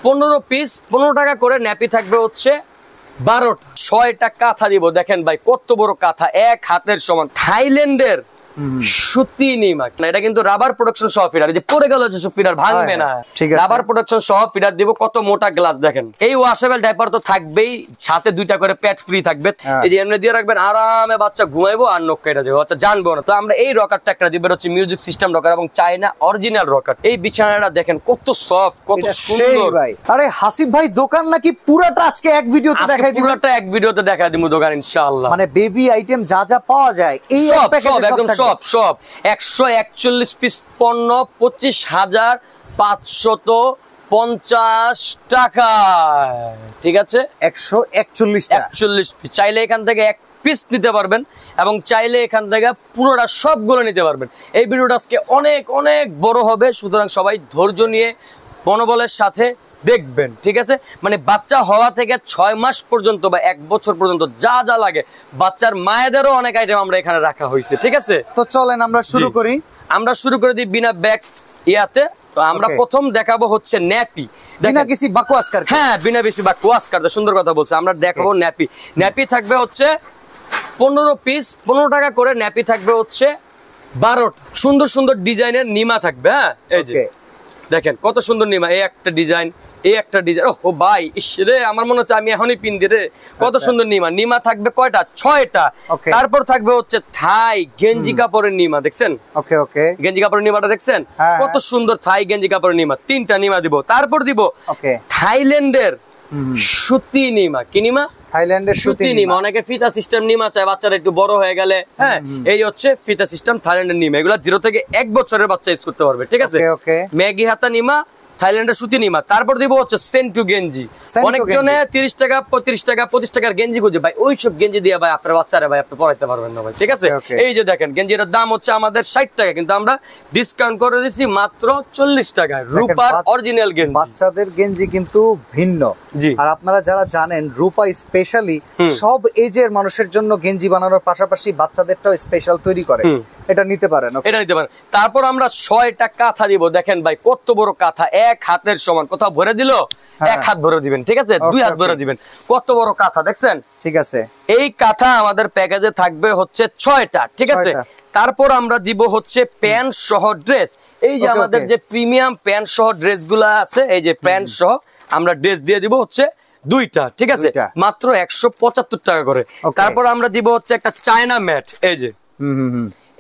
15 piece 15 টাকা করে nappy থাকবে হচ্ছে 12টা। 6টা কাঁথা দিব, দেখেন ভাই কত বড় কাঁথা, এক হাতের সমান। থাইল্যান্ডের সুতি নিমা, এটা কিন্তু রাবার প্রোডাকশন সহ ফিডার, এই যে পড়ে গেল যে ফিডার ভাঙবে না, রাবার প্রোডাকশন সহ ফিডার দিব। কত মোটা গ্লাস দেখেন। এই ওয়াশেবল ডাইপার তো থাকবেই, সাথে 2টা করে প্যাড ফ্রি থাকবে। এই যে এমনি দিয়ে রাখবেন, আরামে বাচ্চা ঘুমাইবো আর নখ কেটে যাবে, বাচ্চা জানবো না। তো আমরা এই রকারটা একটা দিব, হচ্ছে মিউজিক সিস্টেম রকার এবং চায়না অরিজিনাল রকার। এই বিছানাটা দেখেন কত সফট, কত সুন্দর ভাই। আরে হাসিব ভাই দোকান নাকি পুরোটা আজকে এক ভিডিওতে দেখাই দিব? পুরোটা এক ভিডিওতে দেখাই দিব দোকান ইনশাআল্লাহ। মানে বেবি আইটেম যা যা পাওয়া যায় এই এক প্যাকেজে একদম সব 141 পিস পণ্য 25,550 টাকা, ঠিক আছে? 141 পিস। চাইলে এখান থেকে এক পিস নিতে পারবেন এবং চাইলে এখান থেকে পুরোটা সবগুলো নিতে পারবেন। এই ভিডিওটা আজকে অনেক অনেক বড় হবে, সুতরাং সবাই ধৈর্য নিয়ে মনোবলের সাথে দেখবেন, ঠিক আছে? মানে বাচ্চা হওয়া থেকে 6 মাস পর্যন্ত বা 1 বছর পর্যন্ত যা যা লাগে, বাচ্চার মায়েদেরও অনেক আইটেম আমরা এখানে রাখা হয়েছে, ঠিক আছে? তো চলেন আমরা শুরু করি। আমরা শুরু করে দিই বিনা ব্যাগ ইয়াতে। তো আমরা প্রথম দেখাবো হচ্ছে ন্যাপি, বিনা কিছু বাকওয়াস কার। হ্যাঁ, বিনা বেশি বাকওয়াস কার, সুন্দর কথা বলছে। আমরা দেখাবো ন্যাপি। ন্যাপি থাকবে হচ্ছে 15 পিস 15 টাকা করে। ন্যাপি থাকবে হচ্ছে 12টা। সুন্দর সুন্দর ডিজাইনের নিমা থাকবে। হ্যাঁ, এই যে দেখেন কত সুন্দর নিমা। এই একটা ডিজাইন, এই একটা ডিজাইন। ও ভাই ইসরে, আমার মনে হচ্ছে আমি এখনই পিন দিই রে। কত সুন্দর নিমা। নিমা থাকবে কয়টা? 6টা। তারপর থাকবে হচ্ছে থাই গেঞ্জি কাপড়ের নিমা, দেখছেন? ওকে ওকে, গেঞ্জি কাপড়ের নিমাটা দেখছেন কত সুন্দর? থাই গেঞ্জি কাপড়ের নিমা 3টা নিমা দিব। তারপর দিব থাইল্যান্ডের সুতি নিমা। কি নিমা? থাইল্যান্ডের সুতি নিমা। অনেকে ফিতা সিস্টেম নিমা চায় বাচ্চারা একটু বড় হয়ে গেলে। হ্যাঁ, এই হচ্ছে ফিতা সিস্টেম থাইল্যান্ডের নিমা। এগুলা 0 থেকে 1 বছরের বাচ্চা ইউজ করতে পারবে, ঠিক আছে? ম্যাগি হাতা নিমা, থাইল্যান্ডের সুতি নিমা। তারপর দিব হচ্ছে সেন্টু গেঞ্জি। অনেকজনে 30 টাকা 35 টাকা 25 টাকার গেঞ্জি খুঁজে ভাই, ওইসব গেঞ্জি দিয়ে ভাই আপনার বাচ্চারা ভাই আপনি পড়াইতে পারবেন না ভাই, ঠিক আছে? এই যে দেখেন গেঞ্জিটার দাম হচ্ছে আমাদের 60 টাকা, কিন্তু আমরা ডিসকাউন্ট করে দিচ্ছি মাত্র 40 টাকায়। রূপার অরিজিনাল গেঞ্জি। বাচ্চাদের গেঞ্জি কিন্তু ভিন্ন। আর আপনারা যারা জানেন রূপা স্পেশালি সব এজের মানুষের জন্য গেঞ্জি বানানোর পাশাপাশি বাচ্চাদেরটাও স্পেশাল তৈরি করে। এটা নিতে পারেন, এটা নিতে পারেন। তারপর আমরা 6টা কাঁথা দিব, দেখেন ভাই কত বড় কাঁথা, এক হাতের সমান। কোথাও ভরে দিল 1 হাত ভরে দিবেন, ঠিক আছে? 2 হাত ভরে দিবেন। কত বড় কাঁথা দেখছেন? ঠিক আছে। এই কাঁথা আমাদের প্যাকেজে থাকবে হচ্ছে 6টা, ঠিক আছে? তারপর আমরা দিব হচ্ছে প্যান্ট সহ ড্রেস। এই যে আমাদের যে প্রিমিয়াম প্যান্ট সহ ড্রেস গুলা আছে, এই যে প্যান্ট সহ আমরা ড্রেস দিয়ে দিব হচ্ছে 2টা, ঠিক আছে? মাত্র 175 টাকা করে। তারপর আমরা দিব হচ্ছে একটা চায়না ম্যাট। এই যে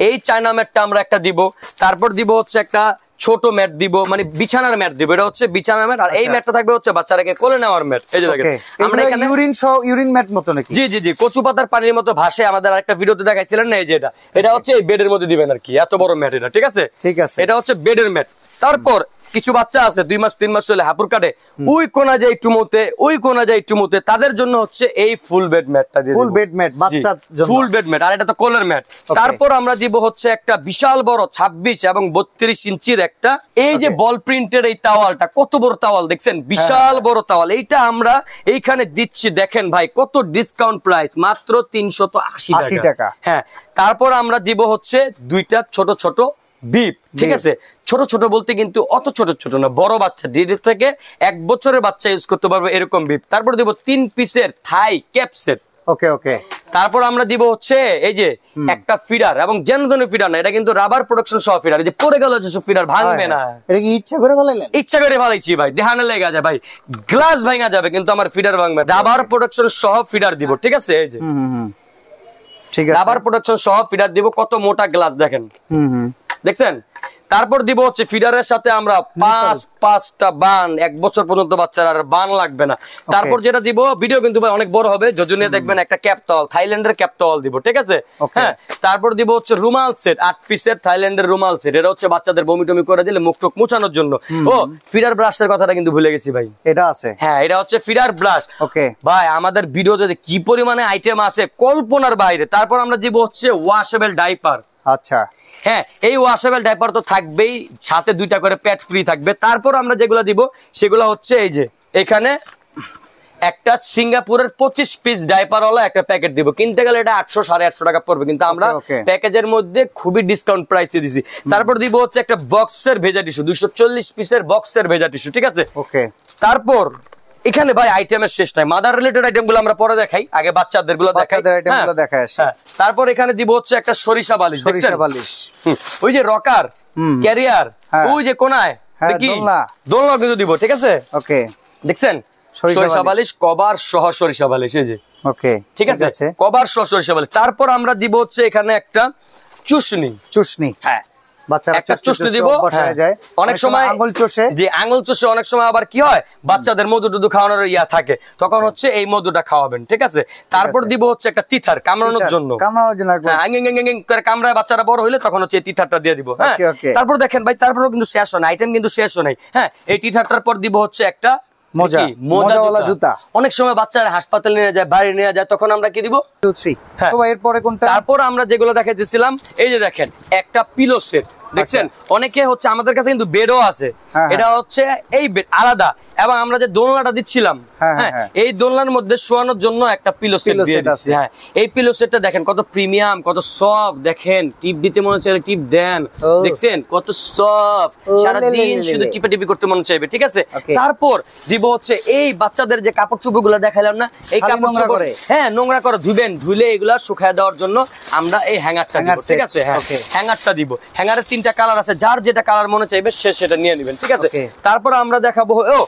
এই চায়না ম্যাটটা আমরা একটা দিব। তারপর দিব হচ্ছে একটা ছোট ম্যাট দিব, মানে বিছানার ম্যাট দিব। এটা হচ্ছে বিছানার ম্যাট। আর এই ম্যাটটা থাকবে হচ্ছে বাচ্চারাকে কোলে নেওয়ার ম্যাট। এই যে দেখেন আমরা এখানে ইউরিন ম্যাট মতো নাকি? জি জি জি, কচু পাতার পানির মতো ভাসে। আমাদের আরেকটা ভিডিওতে দেখাইছিলেন না, এই যে এটা হচ্ছে এই বেডের মধ্যে দিবেন আর কি। এত বড় ম্যাট এটা, ঠিক আছে? ঠিক আছে, এটা হচ্ছে বেডের ম্যাট। তারপর কিছু বাচ্চা আছে 2 মাস 3 মাস হলে হাপুর কাটে, ওই কোনা যায় টুমুতে, ওই কোনা যায় টুমুতে, তাদের জন্য হচ্ছে এই ফুল বেড ম্যাটটা দিয়ে। ফুল বেড ম্যাট বাচ্চার জন্য, ফুল বেড ম্যাট। আর এটা তো কোলের ম্যাট। তারপর আমরা দিব হচ্ছে একটা বিশাল বড় 26 এবং 32 ইঞ্চির একটা, এই যে বল প্রিন্টের এই তাওয়ালটা, কত বড় তাওয়াল দেখছেন? বিশাল বড় তাওয়াল। এইটা আমরা এইখানে দিচ্ছি, দেখেন ভাই কত ডিসকাউন্ট প্রাইস, মাত্র 380 টাকা। হ্যাঁ, তারপর আমরা দিব হচ্ছে 2টা ছোট ছোট বিপ, ঠিক আছে? ছোট ছোট বলতে কিন্তু অত ছোট ছোট না, বড় বাচ্চা 1.5 থেকে 1 বছরের বাচ্চা ইউজ করতে পারবে এরকম বিপ। তারপর দিব 3 পিসের থাই ক্যাপসেট। ওকে ওকে। তারপর আমরা দিব হচ্ছে এই যে একটা ফিডার, এবং যেন ধরনের ফিডার না, এটা কিন্তু রাবার প্রোডাকশন সহ ফিডার। এই যে পড়ে গেল যে ফিডার ভাঙবে না। এটা কি ইচ্ছা করে ফেলাইলেন? ইচ্ছা করে ফেলাইছি ভাই, দেহানে লেগে যায় ভাই, গ্লাস ভাঙা যাবে কিন্তু আমার ফিডার ভাঙবে। রাবার প্রোডাকশন সহ ফিডার দিব, ঠিক আছে? এই যে ঠিক আছে, রাবার প্রোডাকশন সহ ফিডার দিব। কত মোটা গ্লাস দেখেন, দেখছেন? তারপর দিব হচ্ছে ফিডারের সাথে আমরা 5টা বান। 1 বছর পর্যন্ত বাচ্চারা আর বান লাগবে না। তারপর যেটা দিব, ভিডিও কিন্তু ভাই অনেক বড় হবে, যজনীয় দেখবেন, একটা ক্যাপ টাওয়াল, থাইল্যান্ডের ক্যাপ টাওয়াল দিব, ঠিক আছে? হ্যাঁ, তারপর দিব হচ্ছে রুমাল সেট, 8 পিসের থাইল্যান্ডের রুমাল সেট। এটা হচ্ছে বাচ্চাদের বমি টমি করে দিলে মুখ টুক মুছানোর জন্য। ও ফিডার ব্রাশের কথাটা কিন্তু ভুলে গেছি ভাই, এটা আছে। হ্যাঁ, এটা হচ্ছে ফিডার ব্রাশ। ওকে ভাই, আমাদের ভিডিওতে কি পরিমাণে আইটেম আছে কল্পনার বাইরে। তারপর আমরা দিব হচ্ছে ওয়াশেবল ডাইপার। আচ্ছা, হ্যাঁ, এই ওয়াশেবল ডাইপার তো থাকবেই, সাথে 2টা করে প্যাড ফ্রি থাকবে। তারপর আমরা যেগুলো দিব সেগুলো হচ্ছে এই যে এখানে একটা সিঙ্গাপুরের 25 পিস ডাইপারওয়ালা একটা প্যাকেট দিব। কিনতে গেলে এটা 800-850 টাকা পড়বে, কিন্তু আমরা প্যাকেজের মধ্যে খুবই ডিসকাউন্ট প্রাইসে দিছি। তারপর দিব হচ্ছে একটা বক্সের ভেজা টিস্যু, 240 পিসের বক্সের ভেজা টিস্যু, ঠিক আছে? ওকে। তারপর এখানে ভাই আইটেমের শেষ নাই, মাদার রিলেটেড আইটেম গুলো আমরা পরে দেখাই, আগে বাচ্চাদের গুলো দেখাই। তারপর এখানে দিব হচ্ছে একটা সরিষা বালিশ, ওই যে রকার ক্যারিয়ার ওই যে কোনায় দোলনা কিন্তু দিব, ঠিক আছে? ওকে, দেখছেন সরিষা বালিশ কভার সহ সরিষা বালিশ, এই যে ওকে, ঠিক আছে, কভার সহ সরিষা বালিশ। তারপর আমরা দিব হচ্ছে এখানে একটা চুষনি, হ্যাঁ অনেক সময় আঙুল চষে, অনেক সময় আবার কি হয় বাচ্চাদের মধু টুধু খাওয়ানোর ইয়া থাকে, তখন হচ্ছে এই মধুটা খাওয়াবেন, ঠিক আছে? তারপর দিব হচ্ছে একটা তিথার কামড়ানোর জন্য, কামড়ায় বাচ্চারা বড় হইলে তখন হচ্ছে এই তিথারটা দিয়ে দিব। হ্যাঁ, তারপর দেখেন ভাই, তারপরও কিন্তু শেষ হয় না, আইটেম কিন্তু শেষ হয় নাই। হ্যাঁ, এই তিথারটার পর দিব হচ্ছে একটা জুতা। অনেক সময় বাচ্চারা হাসপাতালে নিয়ে যায়, বাইরে নিয়ে যায়, তখন আমরা কি দিব? তারপর আমরা যেগুলো দেখাইতেছিলাম, এই যে দেখেন একটা পিলো সেট, দেখছেন? অনেকে হচ্ছে আমাদের কাছে কিন্তু বেডও আছে, এটা হচ্ছে এই বেড আলাদা, এবং আমরা যে দোলনাটা দিচ্ছিলাম, হ্যাঁ, এই দোলনার মধ্যে শোয়ানোর জন্য একটা পিলো সেট দিয়ে দিচ্ছি। হ্যাঁ, এই পিলো সেটটা দেখেন কত প্রিমিয়াম, কত সফট, দেখেন টিপ দিতে মনে হচ্ছে টিপ দেন, দেখছেন কত সফট, সারাদিন শুধু টিপি করতে মনে চাইবে, ঠিক আছে? তারপর দিব হচ্ছে এই বাচ্চাদের যে কাপড় চোপড় গুলো দেখালাম না, এই কাপড় চোপড়, হ্যাঁ, নোংরা করে ধুলে এগুলা শুকায় দেওয়ার জন্য আমরা এই হ্যাঙ্গারটা দিব, ঠিক আছে? হ্যাঁ, হ্যাঙ্গারটা দিব। হ্যাঙ্গারের 3টা কালার আছে, যার যেটা কালার মনে চাইবে সে সেটা নিয়ে নেবেন, ঠিক আছে? তারপর আমরা দেখাবো, ও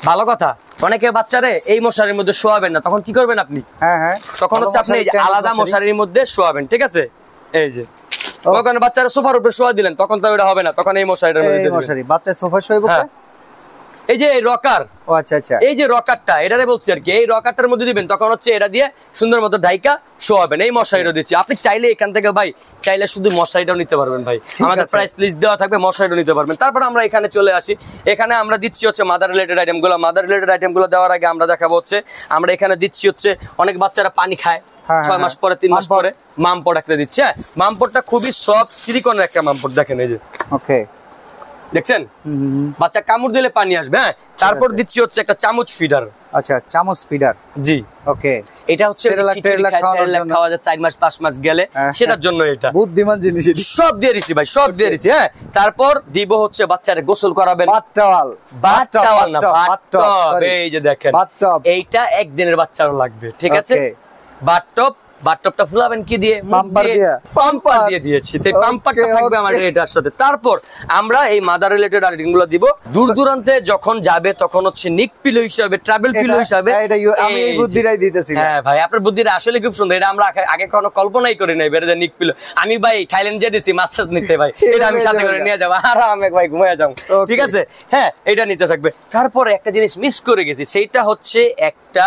ভালো কথা, অনেকে বাচ্চারে এই মশারির মধ্যে শোয়াবেন না, তখন কি করবেন আপনি? তখন হচ্ছে আপনি আলাদা মশারির মধ্যে শোয়াবেন, ঠিক আছে? এই যে ওখানে বাচ্চারা সোফার উপরে শোয়া দিলেন, তখন তো এটা হবে না, তখন এই মশারিটার মধ্যে বাচ্চা সোফা শোয়াবো। এই যে এই রকার, এই যে রকারটা, এটারে বলছি আর কি, এই রকারটার মধ্যে দিবেন, তখন হচ্ছে এটা দিয়ে সুন্দর মতো ঢাইকা শোয়াবেন। এই মশারিটা দিচ্ছি, আপনি চাইলে এখান থেকে ভাই চাইলে শুধু মশারিটাও নিতে পারবেন ভাই, আমাদের প্রাইস লিস্ট দেওয়া থাকবে, মশারিটাও নিতে পারবেন। তারপর আমরা এখানে চলে আসি, এখানে আমরা দিচ্ছি হচ্ছে মাদার রিলেটেড আইটেমগুলো। মাদার রিলেটেড আইটেমগুলো দেওয়ার আগে আমরা দেখাবো হচ্ছে, আমরা এখানে দিচ্ছি হচ্ছে অনেক বাচ্চারা পানি খায় 6 মাস পরে, 3 মাস পরে মামপট একটা দিচ্ছে। হ্যাঁ, মামপটটা খুবই সফট সিলিকনের একটা মামপট, দেখেন এই যে, ওকে, দেখছেন বাচ্চা কামড় দিলে পানি আসবে। হ্যাঁ, তারপর দিচ্ছি হচ্ছে একটা চামচ ফিডার। আচ্ছা, চামচ ফিডার, জি, ওকে। এটা হচ্ছে খাওয়া যায় 4 মাস 5 মাস গেলে, সেটার জন্য এটা বুদ্ধিমান জিনিস, সব দিয়ে দিছি ভাই, সব দিয়ে দিছি। হ্যাঁ, তারপর দিব হচ্ছে বাচ্চারে গোসল করাবেন, বাথটাওয়াল না বাথটব, এই যে দেখেন এইটা একদিনের বাচ্চারও লাগবে, ঠিক আছে? বাথটবটা ফুলাবেন কি দিয়ে? পাম্পার দিয়ে দিয়েছি, তাই পাম্পারটা থাকবে আমাদের এটার সাথে। তারপর আমরা এই মাদার রিলেটেড আইটেমগুলো দিব। দূর দূরান্তে যখন যাবে তখন হচ্ছে নিক পিলো হিসাবে, ট্রাভেল পিলো হিসাবে, আমি এই বুদ্ধিটাই দিতেছি। হ্যাঁ ভাই, আপনার বুদ্ধিটা আসলে খুব সুন্দর, এটা আমরা আগে কোনো কল্পনাই করি নাই, বের নিক পিলো। আমি ভাই থাইল্যান্ড যে দিছি মাছ নিতে, ভাই এটা আমি সাথে করে নিয়ে যাবো, আরামে ভাই ঘুমিয়ে যাবো, ঠিক আছে? হ্যাঁ, এটা নিতে থাকবে। তারপরে একটা জিনিস মিস করে গেছি, সেইটা হচ্ছে একটা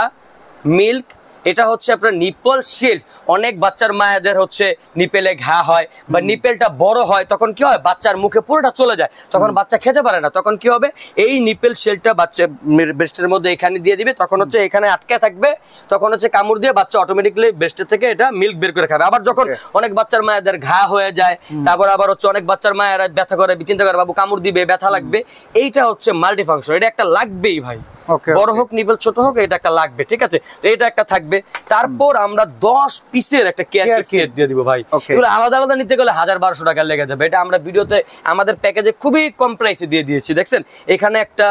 মিল্ক, এটা হচ্ছে আপনার নিপল শিল্ড। অনেক বাচ্চার মায়েদের হচ্ছে নিপেলে ঘা হয় বা নিপেলটা বড় হয়, তখন কি হয় বাচ্চার মুখে পুরোটা চলে যায়, তখন বাচ্চা খেতে পারে না। তখন কি হবে, এই নিপেল শিল্ডটা বাচ্চা ব্রেস্টের মধ্যে এখানে দিয়ে দিবে, তখন হচ্ছে এখানে আটকে থাকবে, তখন হচ্ছে কামড় দিয়ে বাচ্চা অটোমেটিক্যালি ব্রেস্টের থেকে এটা মিল্ক বের করে খাবে। আবার যখন অনেক বাচ্চার মায়েদের ঘা হয়ে যায়, তারপর আবার হচ্ছে অনেক বাচ্চার মায়েরা ব্যথা করে, চিন্তা করে বাবু কামড় দিবে, ব্যথা লাগবে, এইটা হচ্ছে মাল্টি ফাংশন, এটা একটা লাগবেই ভাই, বড় হোক নিপেল ছোট হোক, এটা একটা লাগবে, ঠিক আছে? তো এটা একটা থাকবে। তারপর আমরা 10 পিসের একটা কেয়ার সেট দিয়ে দিব ভাই, এগুলো আলাদা আলাদা নিতে গেলে 1000-1200 টাকা লেগে যাবে। এটা আমরা ভিডিওতে আমাদের প্যাকেজে খুবই কম প্রাইসে দিয়ে দিয়েছি, দেখছেন? এখানে একটা,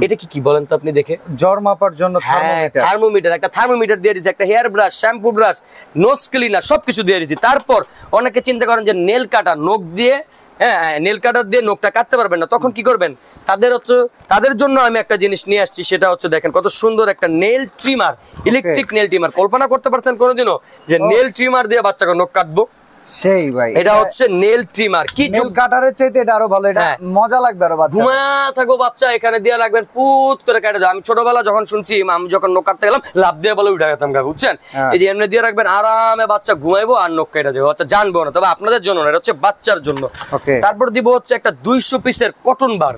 এটা কি বলেন তো আপনি দেখে, জ্বর মাপার জন্য থার্মোমিটার, একটা থার্মোমিটার দিয়ে দিয়েছি, একটা hair brush, shampoo brush, nose cleaner, সবকিছু দিয়ে দিয়েছি। তারপর অনেকে চিন্তা করেন যে নেল কাটার, নখ দিয়ে, হ্যাঁ, নেল কাটার দিয়ে নখটা কাটতে পারবেন না, তখন কি করবেন? তাদের জন্য আমি একটা জিনিস নিয়ে আসছি, সেটা হচ্ছে দেখেন কত সুন্দর একটা nail trimmer, electric nail trimmer. কল্পনা করতে পারছেন কোনোদিনও যে নেল ট্রিমার দিয়ে বাচ্চাকে নখ কাটবো? সেই ভাই, এটা হচ্ছে নেল ট্রিমার, কি নেল কাটারের চাইতে এটা আরো ভালো, এটা মজা লাগবে আরো। বাচ্চা ঘুমায়া থাকো, বাচ্চা এখানে দিয়ে রাখবেন, পুত করে কেটে দাও। আমি ছোটবেলা যখন শুনছি, আমি যখন নখ কাটতে গেলাম লাভ দিয়ে বলে উঠে গেতাম, বুঝছেন? এই যে এমনি দিয়ে রাখবেন, আরামে বাচ্চা ঘুমাইবো আর নখ কেটে যাবে, বাচ্চা জানবো না। তবে আপনাদের জন্য না, এটা হচ্ছে বাচ্চার জন্য। তারপর দিব হচ্ছে একটা 200 পিসের কটন বার,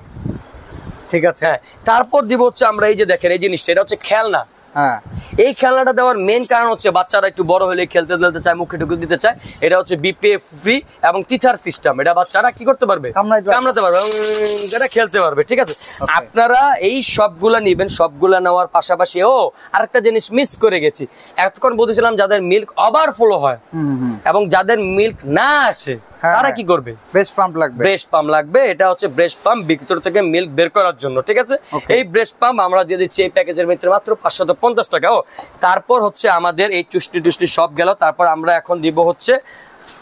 ঠিক আছে? হ্যাঁ, তারপর দিব হচ্ছে আমরা এই যে দেখেন এই জিনিসটা, এটা হচ্ছে খেলনা। এই খেলনাটা দেওয়ার মেন কারণ হচ্ছে বাচ্চারা একটু বড় হলে খেলতে চায়, মুখে ঢুকে দিতে চায়। এটা হচ্ছে বিপিএফ ফ্রি এবং টিথার সিস্টেম, এটা বাচ্চারা কি করতে পারবে? কামড়াতে পারবে, এটা খেলতে পারবে, ঠিক আছে? আপনারা এই সবগুলা নিবেন। সবগুলা নেওয়ার পাশাপাশি আরেকটা জিনিস মিস করে গেছি, এতক্ষণ বলতেছিলাম যাদের মিল্ক ওভারফ্লো হয় এবং যাদের মিল্ক না আসে, তারা কি করবে? ব্রেস্ট পাম্প লাগবে। ব্রেস্ট পাম্প লাগবে, এটা হচ্ছে ব্রেস্ট পাম্প ভিতর থেকে মিল্ক বের করার জন্য, ঠিক আছে? এই ব্রেস্ট পাম্প আমরা দিয়ে দিচ্ছি এই প্যাকেজের ভিতরে মাত্র 550 টাকা। ও তারপর হচ্ছে আমাদের এই চুষ্টি টুষ্টি সব গেল। তারপর আমরা এখন দিব হচ্ছে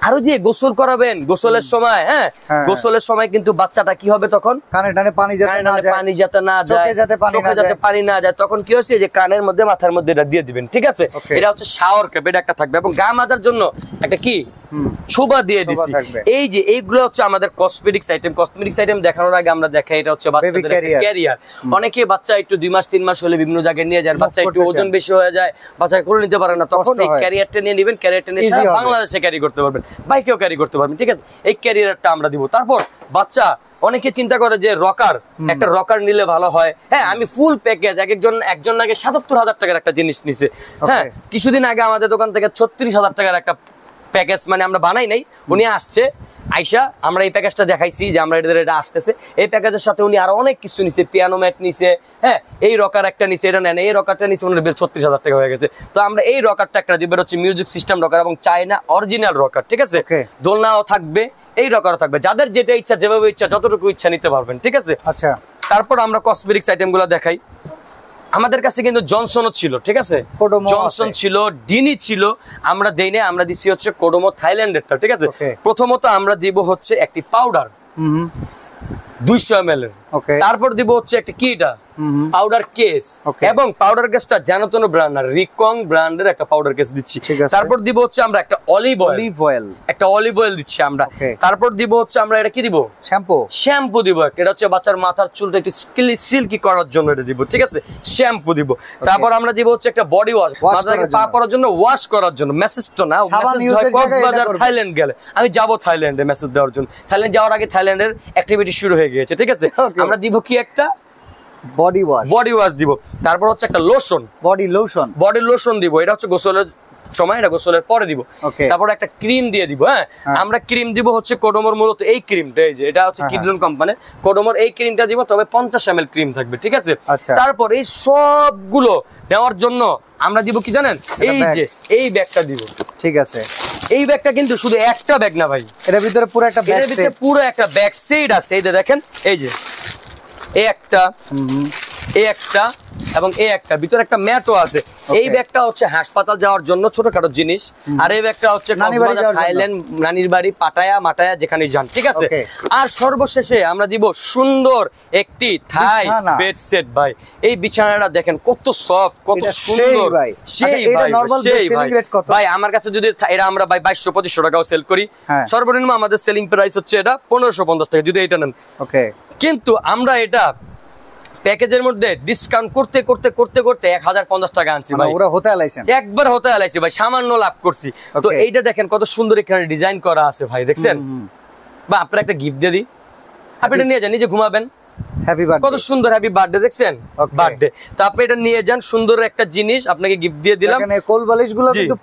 আরো যে গোসল করাবেন গোসলের সময়, হ্যাঁ গোসলের সময় কিন্তু বাচ্চাটা কি হবে তখন কানে টানে পানি যাতে না যায়, পানি যাতে না যায়, চোখে যাতে পানি না যায়, তখন কি হচ্ছে যে কানের মধ্যে মাথার মধ্যে এটা দিয়ে দিবেন, ঠিক আছে? এটা হচ্ছে শাওয়ার ক্যাপ, এটা একটা থাকবে এবং গা মাজার জন্য একটা কি ছোবা দিয়ে দিছি। এই যে এইগুলো হচ্ছে আমাদের কসমেটিক্স আইটেম। কসমেটিক্স আইটেম দেখানোর আগে আমরা দেখাই এটা হচ্ছে বাচ্চাদের ক্যারিয়ার। অনেকে বাচ্চা একটু 2 মাস 3 মাস হলে বিভিন্ন জায়গায় নিয়ে যায়, বাচ্চা একটু ওজন বেশি হয়ে যায়, বাচ্চা করে নিতে পারে না, তখন এই ক্যারিয়ারটা নিয়ে নেবেন। ক্যারিয়ারটা নিয়ে সারা বাংলাদেশে ক্যারি করতে পারবেন, বাইকেও ক্যারি করতে পারবেন, ঠিক আছে? এই ক্যারিয়ারটা আমরা দিব। তারপর বাচ্চা অনেকে চিন্তা করে যে রকার, একটা রকার নিলে ভালো হয়। হ্যাঁ, আমি ফুল প্যাকেজ একজন আগে 77,000 টাকার একটা জিনিস নিছে। হ্যাঁ, কিছুদিন আগে আমাদের দোকান থেকে 36,000 টাকার একটা প্যাকেজ, মানে আমরা বানাই নাই, উনি আসছে আইসা আমরা এই প্যাকেজটা দেখাইছি যে আমরা এটা আসতেছে। এই প্যাকেজের সাথে উনি আরো অনেক কিছু নিছে, পিয়ানো ম্যাট নিছে, হ্যাঁ এই রকার একটা নিছে, এটা নেন, এই রকারটা নিছে, ওনার বিল 36,000 টাকা হয়ে গেছে। তো আমরা এই রকারটা একটা দিব, হচ্ছে মিউজিক সিস্টেম রকার এবং চায়না অরিজিনাল রকার, ঠিক আছে? দোলনাও থাকবে, এই রকারও থাকবে, যাদের যেটা ইচ্ছা যেভাবে ইচ্ছা যতটুকু ইচ্ছা নিতে পারবেন, ঠিক আছে? আচ্ছা, তারপর আমরা কসমেটিক্স আইটেম গুলো দেখাই। আমাদের কাছে কিন্তু জনসনও ছিল, ঠিক আছে? জনসন ছিল, ডিনি ছিল, আমরা দেই না, আমরা দিচ্ছি হচ্ছে কোডোমো থাইল্যান্ডেরটা, ঠিক আছে? প্রথমত আমরা দিব হচ্ছে একটি পাউডার 200 ml এর, তারপর দিব হচ্ছে একটা কি এটা পাউডার কেস, এবং পাউডার কেসটা জানাতন ব্র্যান্ড না, রিকং ব্র্যান্ডের একটা পাউডার কেস দিচ্ছি। তারপর দিব হচ্ছে আমরা একটা অলিভ অয়েল দিচ্ছি আমরা। তারপর দিব হচ্ছে আমরা এটা কি দিব, শ্যাম্পু দিব। এটা হচ্ছে বাচ্চার মাথার চুলটা একটু সিল্কি করার জন্য এটা দিব, ঠিক আছে? শ্যাম্পু দিব। তারপর আমরা দিব হচ্ছে একটা বডি ওয়াশ, মাথাকে পা পরার জন্য, ওয়াশ করার জন্য। মেসেজ তো না, মেসেজ হয় কক্সবাজার থাইল্যান্ড গেলে, আমি যাব থাইল্যান্ডে মেসেজ দেওয়ার জন্য। থাইল্যান্ড যাওয়ার আগে থাইল্যান্ডের অ্যাক্টিভিটি শুরু হয়ে গিয়েছে, ঠিক আছে? আমরা দিব কি একটা বডি ওয়াশ দিব। তারপর হচ্ছে একটা লোশন, বডি লোশন দিব। এটা হচ্ছে গোসলের সময়, এটা গোসলের পরে দিব। তারপর একটা ক্রিম দিয়ে দিব। হ্যাঁ, আমরা ক্রিম দিব হচ্ছে কোডোমোর, মূলত এই ক্রিমটা, এই যে এটা হচ্ছে কিডলন কোম্পানি কোডোমোর, এই ক্রিমটা দিব, তবে 50 ml ক্রিম থাকবে, ঠিক আছে? তারপর এই সবগুলো নেওয়ার জন্য আমরা দিব কি জানেন, এই যে এই ব্যাগটা দিব, ঠিক আছে? এই ব্যাগটা কিন্তু শুধু একটা ব্যাগ না ভাই, এর ভিতরে পুরো একটা ব্যাগ সেট আছে। এই যে দেখেন, এই যে এই একটা, এই একটা এবং এই একটা, ভিতরে একটা ম্যাটও আছে। এই ব্যাগটা হচ্ছে হাসপাতাল যাওয়ার জন্য ছোটখাটো জিনিস, আর এই ব্যাগটা হচ্ছে থাইল্যান্ড, নানির বাড়ি, পাটায়া মাটায়া যেখানে যান, ঠিক আছে? আর সর্বশেষে আমরা দিব সুন্দর একটি থাই বেড সেট। ভাই এই বিছানাটা দেখেন কত সফট, কত সুন্দর, ভাই আমার কাছে যদি এটা আমরা ভাই 2200-2500 টাকাও সেল করি, সর্বনিম্ন আমাদের সেলিং প্রাইস হচ্ছে এটা 1550 টাকা যদি এটা নেন। কিন্তু আমরা এটা প্যাকেজের মধ্যে ডিসকাউন্ট করতে করতে করতে করতে 1050 টাকা আনছি ভাই, ওরা হতে আলাইছেন, একবার হতে আলাইছি ভাই, সামান্য লাভ করছি। তো এইটা দেখেন কত সুন্দর এখানে ডিজাইন করা আছে ভাই, দেখছেন? বা আপনারা একটা গিফট দিয়ে দিই, আপনি এটা নিয়ে যান, নিজে ঘুমাবেন, কত সুন্দর হ্যাপি বার্থডে, দেখছেন? বার্থডে। তো আপনি এটা নিয়ে যান, সুন্দর একটা জিনিস আপনাকে গিফট দিয়ে দিলাম। কোল বালিশগুলো কিন্তু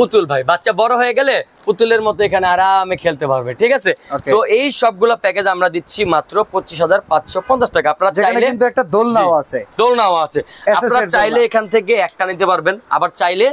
পুতুল ভাই, বাচ্চা বড় হয়ে গেলে পুতুলের মতো এখানে আরামে খেলতে পারবে, ঠিক আছে? তো এই সবগুলো প্যাকেজ আমরা দিচ্ছি মাত্র 25,550 টাকা। আপনারা চাইলে কিন্তু একটা দোলনাও আছে, আপনারা চাইলে এখান থেকে একটা নিতে পারবেন, আবার চাইলে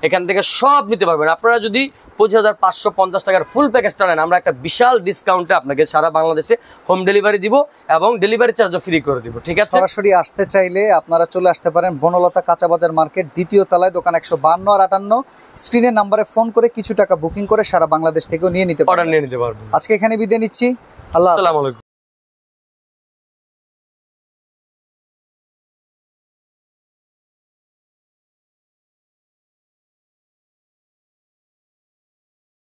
এখান থেকে সব নিতে পারবেন। আপনারা যদি 25,550 টাকার ফুল প্যাকেজটা নেন, আমরা একটা বিশাল ডিসকাউন্টে আপনাকে সারা বাংলাদেশে হোম ডেলিভারি দিব এবং ডেলিভারি চার্জও ফ্রি করে দিব, ঠিক আছে? সরাসরি আসতে চাইলে আপনারা চলে আসতে পারেন বনলতা কাঁচা বাজার মার্কেট, দ্বিতীয় তলায়, দোকান 152 আর 58। স্ক্রিনের নাম্বারে ফোন করে কিছু টাকা বুকিং করে সারা বাংলাদেশ থেকেও নিয়ে নিতে পারবেন, অর্ডার নিয়ে নিতে পারবেন। আজকে এখানে বিদায় নিচ্ছি, আল্লাহ হাফেজ।